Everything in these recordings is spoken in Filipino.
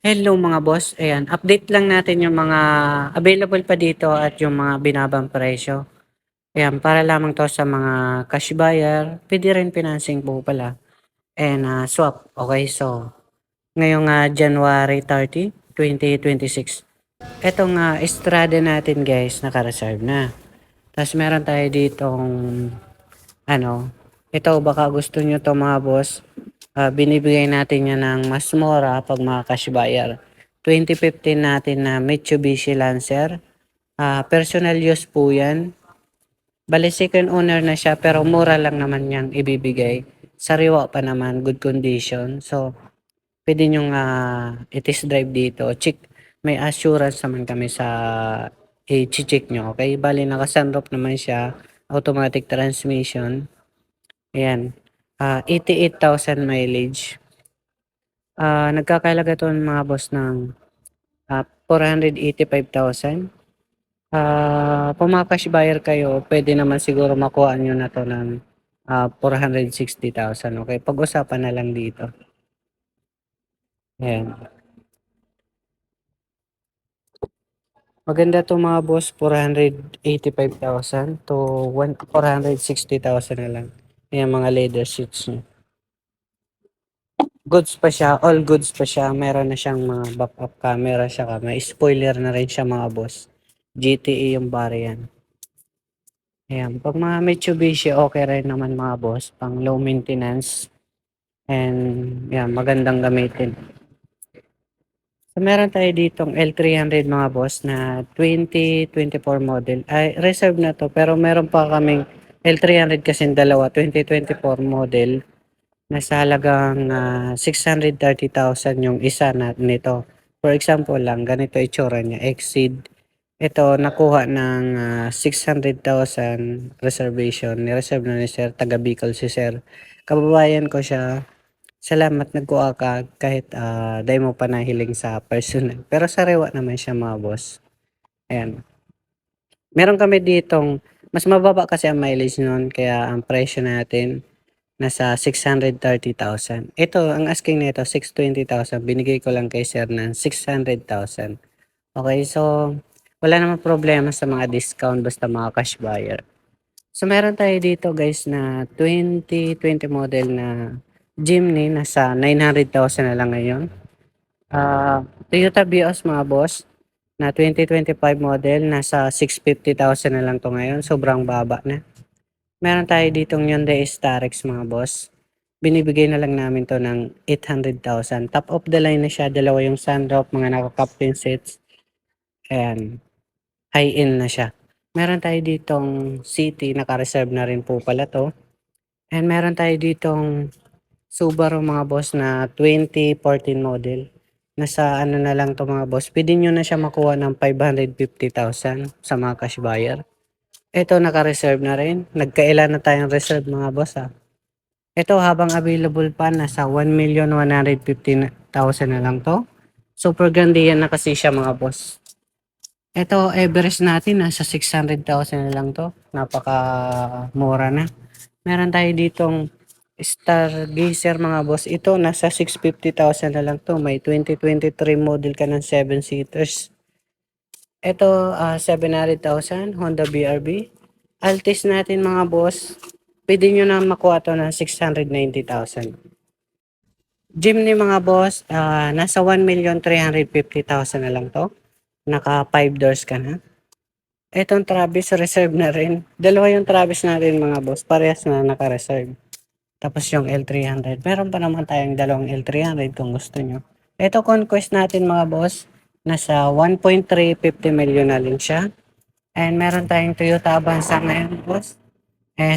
Hello mga boss, ayan update lang natin yung mga available pa dito at yung mga binabang presyo. Ayan para lamang 'to sa mga cash buyer, puwede rin financing po pala and, swap. Okay, so ngayong, January 30, 2026 etong, Estrada natin guys naka-reserve na. Ta's meron tayo ditong ano, ito baka gusto niyo 'to mga boss, binibigay natin 'yan ng mas mura 'pag mga cash buyer. 2015 natin na Mitsubishi Lancer, personal use po 'yan. Bale second owner na siya pero mura lang naman 'yang ibibigay. Sariwa pa naman, good condition. So, puwede niyong, i-test drive dito. May assurance naman kami sa iche-check niyo, okey? Bale naka-sunroof naman siya, automatic transmission. Ayan, 88,000 mileage. Nagkakahalaga 'to mga boss ng, 485,000. Kung mga cash buyer kayo puwede naman siguro makuha niyo na 'to ng, 460,000, okey? Pag-usapan na lang dito, ayan. Maganda 'to mga boss, 485,000 to 460,000 na lang. Ayan mga leather seats niya. Goods pa siya, all goods pa siya, meron na siyang mga backup camera tsaka may spoiler na rin siya mga boss. GTE yung variant. Ayan, 'pag mga Mitsubishi okey rin naman mga boss, pang low maintenance and 'yan magandang gamitin. So meron tayo ditong L300 mga boss na 2024 model, ay reserve na 'to pero meron pa kaming L300 kasing dalawa 2024 model. Nasa halagang, 630,000 yung isa na nito. For example lang, ganito itsura niya, Exceed. Ito nakuha ng, 600,000 reservation, ni-reserve na ni sir, taga Bicol si sir. Kababayan ko siya, salamat nagkuha ka kahit, di mo pa nahiling sa personal. Pero sariwa naman siya mga boss, ayan. Meron kami ditong mas mababa kasi ang mileage nun kaya ang presyo natin nasa 630,000. Ito ang asking nito 620,000 binigay ko lang kay sir ng 600,000. Okey, so wala namang problema sa mga discount basta mga cash buyer. So meron tayo dito guys na 2020 model na Jimny nasa 900,000 na lang ngayon. Toyota Vios mga boss na 2025 model nasa 650,000 na lang 'to ngayon, sobrang baba na. Meron tayo ditong Hyundai Starex mga boss. Binibigay na lang namin 'to ng 800,000. Top of the line na siya, dalawa yung sunroof, mga naka-captain seats, ayan, high-end na siya. Meron tayo ditong City, naka-reserve na rin po pala 'to. And meron tayo ditong Subaru mga boss na 2014 model. Nasa ano na lang 'to mga boss, puwede niyo na siya makuha ng 550,000 sa mga cash buyer. Ito naka-reserve na rin, nagkaila na tayong reserve mga boss, Ito habang available pa nasa 1,150,000 na lang 'to. Super ganda yan na kasi siya mga boss. Ito Everest natin nasa 600,000 na lang 'to, napakamura na. Meron tayo ditong Stargazer mga boss, ito nasa 650,000 na lang 'to, may 2023 model ka ng 7 seaters. Ito, 700,000 Honda BRV. Altis natin mga boss, puwede niyo na makuha 'to ng 690,000. Jeepney mga boss, nasa 1,350,000 na lang 'to, naka 5 doors ka na. Itong Travis reserve na rin, dalawa yung Travis natin mga boss, parehas na naka-reserve. Tapos yung L300, meron pa naman tayong dalawang L300 kung gusto niyo. Ito Conquest natin mga boss, nasa 1,350,000,000 na lang siya. And meron tayong Toyota Avanza ngayon boss,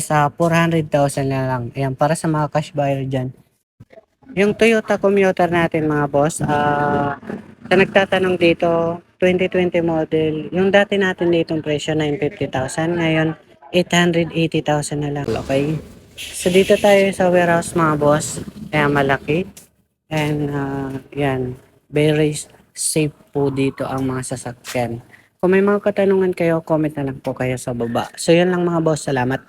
sa 400,000 na lang. Ayan, para sa mga cash buyer diyan. Yung Toyota Commuter natin mga boss, sa nagtatanong dito, 2020 model, yung dati natin ditong presyo 950,000, ngayon 880,000 na lang, okey. So dito tayo sa warehouse mga boss, kaya malaki and, 'yan, very safe po dito ang mga sasakyan. Kung may mga katanungan kayo, comment na lang po kayo sa baba. So 'yun lang mga boss, salamat.